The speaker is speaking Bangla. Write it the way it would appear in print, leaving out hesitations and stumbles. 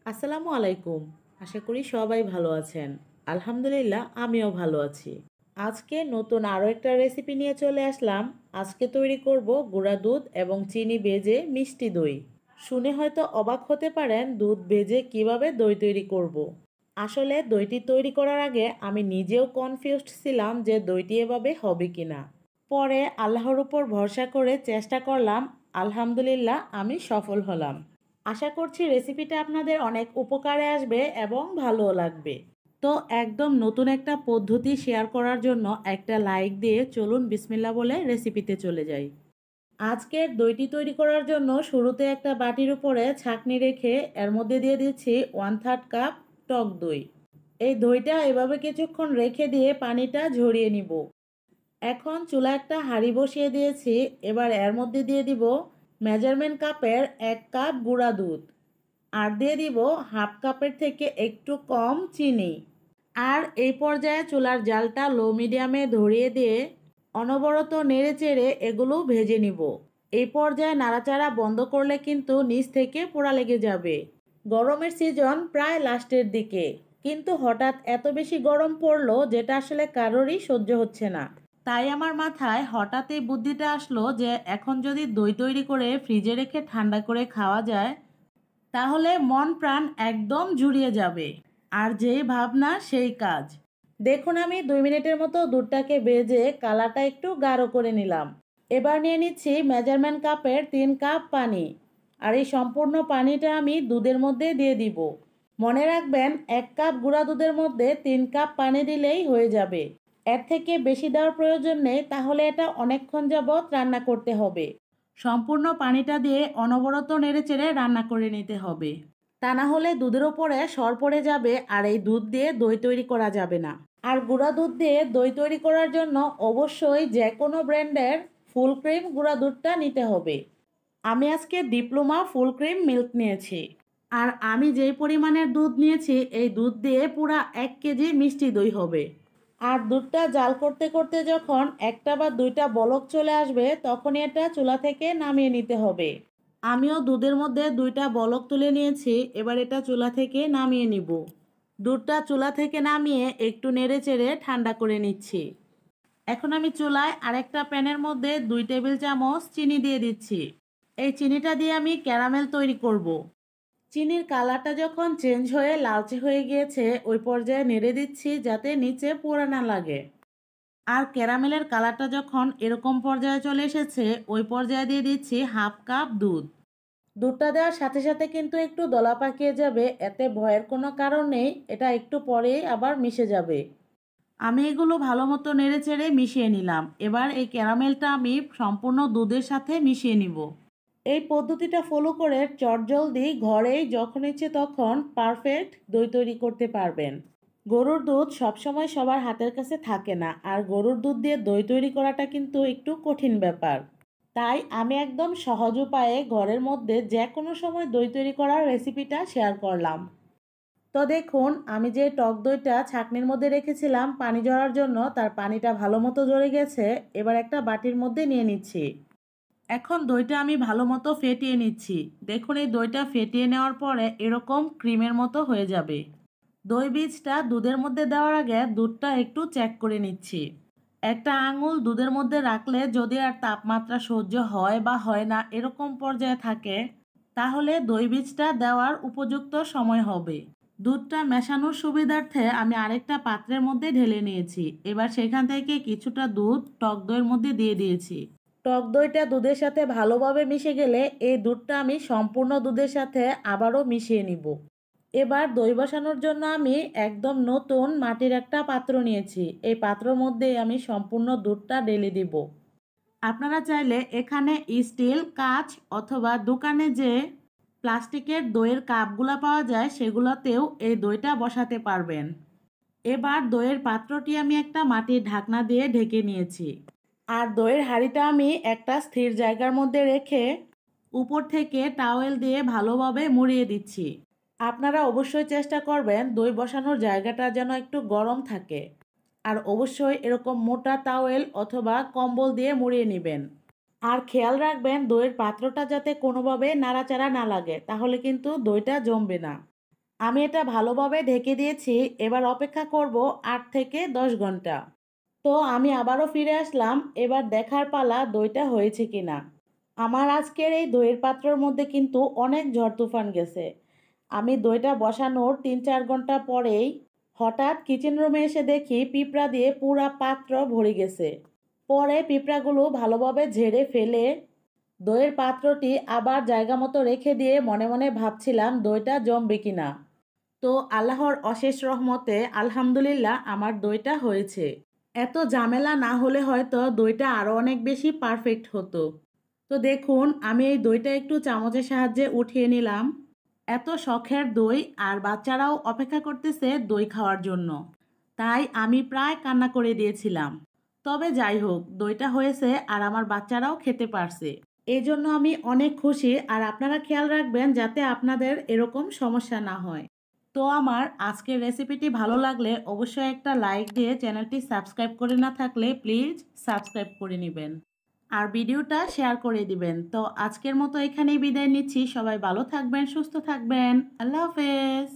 আসসালামু আলাইকুম। আশা করি সবাই ভালো আছেন। আলহামদুলিল্লাহ আমিও ভালো আছি। আজকে নতুন আরও একটা রেসিপি নিয়ে চলে আসলাম। আজকে তৈরি করব গুঁড়া দুধ এবং চিনি ভেজে মিষ্টি দই। শুনে হয়তো অবাক হতে পারেন দুধ ভেজে কিভাবে দই তৈরি করব। আসলে দইটি তৈরি করার আগে আমি নিজেও কনফিউজড ছিলাম যে দইটি এভাবে হবে কিনা। পরে আল্লাহর উপর ভরসা করে চেষ্টা করলাম। আলহামদুলিল্লাহ আমি সফল হলাম। আশা করছি রেসিপিটা আপনাদের অনেক উপকারে আসবে এবং ভালোও লাগবে। তো একদম নতুন একটা পদ্ধতি শেয়ার করার জন্য একটা লাইক দিয়ে চলুন বিসমিল্লাহ বলে রেসিপিতে চলে যাই। আজকের দইটি তৈরি করার জন্য শুরুতে একটা বাটির উপরে ছাঁকনি রেখে এর মধ্যে দিয়ে দিচ্ছি 1/3 কাপ টক দই। এই দইটা এভাবে কিছুক্ষণ রেখে দিয়ে পানিটা ঝরিয়ে নিব। এখন চুলা একটা হাঁড়ি বসিয়ে দিয়েছি। এবার এর মধ্যে দিয়ে দিব মেজারমেন্ট কাপের 1 কাপ গুঁড়া দুধ, আর দিয়ে দিব হাফ কাপের থেকে একটু কম চিনি। আর এই পর্যায়ে চুলার জালটা লো মিডিয়ামে ধরিয়ে দিয়ে অনবরত নেড়ে চেড়ে এগুলো ভেজে নিব। এই পর্যায়ে নাড়াচাড়া বন্ধ করলে কিন্তু নিচ থেকে পোড়া লেগে যাবে। গরমের সিজন প্রায় লাস্টের দিকে, কিন্তু হঠাৎ এত বেশি গরম পড়লো যেটা আসলে কারোরই সহ্য হচ্ছে না। তাই আমার মাথায় হঠাৎ এই বুদ্ধিটা আসলো যে এখন যদি দই তৈরি করে ফ্রিজে রেখে ঠান্ডা করে খাওয়া যায় তাহলে মন প্রাণ একদম জুড়িয়ে যাবে। আর যেই ভাবনা সেই কাজ। দেখুন আমি 2 মিনিটের মতো দুধটাকে ভেজে কালারটা একটু গাঢ় করে নিলাম। এবার নিয়ে নিচ্ছি মেজারমেন্ট কাপের 3 কাপ পানি। আর এই সম্পূর্ণ পানিটা আমি দুধের মধ্যে দিয়ে দিব। মনে রাখবেন 1 কাপ গুঁড়া দুধের মধ্যে 3 কাপ পানি দিলেই হয়ে যাবে। এর থেকে বেশি দেওয়ার প্রয়োজন নেই, তাহলে এটা অনেকক্ষণ যাবৎ রান্না করতে হবে। সম্পূর্ণ পানিটা দিয়ে অনবরত নেড়েচেড়ে রান্না করে নিতে হবে। তা না হলে দুধের ওপরে সর পড়ে যাবে আর এই দুধ দিয়ে দই তৈরি করা যাবে না। আর গুঁড়া দুধ দিয়ে দই তৈরি করার জন্য অবশ্যই যে কোনো ব্র্যান্ডের ফুল ক্রিম গুঁড়া দুধটা নিতে হবে। আমি আজকে ডিপ্লোমা ফুল ক্রিম মিল্ক নিয়েছি। আর আমি যেই পরিমাণের দুধ নিয়েছি এই দুধ দিয়ে পুরা 1 কেজি মিষ্টি দই হবে। আর দুধটা জাল করতে করতে যখন একটা বা দুইটা বলক চলে আসবে তখনই এটা চুলা থেকে নামিয়ে নিতে হবে। আমিও দুধের মধ্যে 2টা বলক তুলে নিয়েছি। এবার এটা চুলা থেকে নামিয়ে নিব। দুধটা চুলা থেকে নামিয়ে একটু নেড়ে চেড়ে ঠান্ডা করে নিচ্ছি। এখন আমি চুলায় আরেকটা প্যানের মধ্যে 2 টেবিল চামচ চিনি দিয়ে দিচ্ছি। এই চিনিটা দিয়ে আমি ক্যারামেল তৈরি করব। চিনির কালারটা যখন চেঞ্জ হয়ে লালচে হয়ে গিয়েছে ওই পর্যায়ে নেড়ে দিচ্ছি যাতে নিচে পোড়া না লাগে। আর ক্যারামেলের কালারটা যখন এরকম পর্যায়ে চলে এসেছে ওই পর্যায়ে দিয়ে দিচ্ছি হাফ কাপ দুধ। দুধটা দেওয়ার সাথে সাথে কিন্তু একটু দলা পাকিয়ে যাবে, এতে ভয়ের কোনো কারণ নেই। এটা একটু পরেই আবার মিশে যাবে। আমি এগুলো ভালো মতো নেড়ে চেড়ে মিশিয়ে নিলাম। এবার এই ক্যারামেলটা আমি সম্পূর্ণ দুধের সাথে মিশিয়ে নিব। এই পদ্ধতিটা ফলো করে চটজলদি ঘরেই যখন ইচ্ছে তখন পারফেক্ট দই তৈরি করতে পারবেন। গরুর দুধ সবসময় সবার হাতের কাছে থাকে না, আর গরুর দুধ দিয়ে দই তৈরি করাটা কিন্তু একটু কঠিন ব্যাপার। তাই আমি একদম সহজ উপায়ে ঘরের মধ্যে যে কোনো সময় দই তৈরি করার রেসিপিটা শেয়ার করলাম। তো দেখুন আমি যে টক দইটা ছাঁকনির মধ্যে রেখেছিলাম পানি ঝরার জন্য, তার পানিটা ভালো মতো ঝরে গেছে। এবার একটা বাটির মধ্যে নিয়ে নিচ্ছি। এখন দইটা আমি ভালো মতো ফেটিয়ে নিচ্ছি। দেখুন এই দইটা ফেটিয়ে নেওয়ার পরে এরকম ক্রিমের মতো হয়ে যাবে। দই বীজটা দুধের মধ্যে দেওয়ার আগে দুধটা একটু চেক করে নিচ্ছি। একটা আঙুল দুধের মধ্যে রাখলে যদি আর তাপমাত্রা সহ্য হয় বা হয় না এরকম পর্যায়ে থাকে তাহলে দই বীজটা দেওয়ার উপযুক্ত সময় হবে। দুধটা মেশানোর সুবিধার্থে আমি আরেকটা পাত্রের মধ্যে ঢেলে নিয়েছি। এবার সেখান থেকে কিছুটা দুধ টক দইয়ের মধ্যে দিয়ে দিয়েছি। টক দইটা দুধের সাথে ভালোভাবে মিশে গেলে এই দুধটা আমি সম্পূর্ণ দুধের সাথে আবারও মিশিয়ে নিব। এবার দই বসানোর জন্য আমি একদম নতুন মাটির একটা পাত্র নিয়েছি। এই পাত্রের মধ্যে আমি সম্পূর্ণ দুধটা ঢেলে দিব। আপনারা চাইলে এখানে স্টিল, কাঁচ অথবা দোকানে যে প্লাস্টিকের দইয়ের কাপগুলো পাওয়া যায় সেগুলোতেও এই দইটা বসাতে পারবেন। এবার দইয়ের পাত্রটি আমি একটা মাটির ঢাকনা দিয়ে ঢেকে নিয়েছি। আর দইয়ের হাঁড়িটা আমি একটা স্থির জায়গার মধ্যে রেখে উপর থেকে টাওয়েল দিয়ে ভালোভাবে মুড়িয়ে দিচ্ছি। আপনারা অবশ্যই চেষ্টা করবেন দই বসানোর জায়গাটা যেন একটু গরম থাকে। আর অবশ্যই এরকম মোটা টাওয়েল অথবা কম্বল দিয়ে মুড়িয়ে নেবেন। আর খেয়াল রাখবেন দইয়ের পাত্রটা যাতে কোনোভাবে নাড়াচাড়া না লাগে, তাহলে কিন্তু দইটা জমবে না। আমি এটা ভালোভাবে ঢেকে দিয়েছি। এবার অপেক্ষা করব ৮ থেকে ১০ ঘন্টা। তো আমি আবারও ফিরে আসলাম। এবার দেখার পালা দইটা হয়েছে কিনা। আমার আজকের এই দইয়ের পাত্রর মধ্যে কিন্তু অনেক ঝড় তুফান গেছে। আমি দইটা বসানোর ৩-৪ ঘন্টা পরেই হঠাৎ কিচেন রুমে এসে দেখি পিঁপড়া দিয়ে পুরা পাত্র ভরে গেছে। পরে পিঁপড়াগুলো ভালোভাবে ঝেড়ে ফেলে দইয়ের পাত্রটি আবার জায়গা মতো রেখে দিয়ে মনে মনে ভাবছিলাম দইটা জমবে কিনা। তো আল্লাহর অশেষ রহমতে আলহামদুলিল্লাহ আমার দইটা হয়েছে। এত ঝামেলা না হলে হয়তো দইটা আরও অনেক বেশি পারফেক্ট হতো। তো দেখুন আমি এই দইটা একটু চামচের সাহায্যে উঠিয়ে নিলাম। এত শখের দই আর বাচ্চারাও অপেক্ষা করতেছে দই খাওয়ার জন্য। তাই আমি প্রায় কান্না করে দিয়েছিলাম। তবে যাই হোক দইটা হয়েছে আর আমার বাচ্চারাও খেতে পারছে। এই জন্য আমি অনেক খুশি আর আপনারা খেয়াল রাখবেন যাতে আপনাদের এরকম সমস্যা না হয়। তো আমার আজকের রেসিপিটি ভালো লাগলে অবশ্যই একটা লাইক দিয়ে চ্যানেলটি সাবস্ক্রাইব করে না থাকলে প্লিজ সাবস্ক্রাইব করে নেবেন। আর ভিডিওটা শেয়ার করে দিবেন। তো আজকের মতো এখানেই বিদায় নিচ্ছি। সবাই ভালো থাকবেন, সুস্থ থাকবেন। আল্লাহ হাফেজ।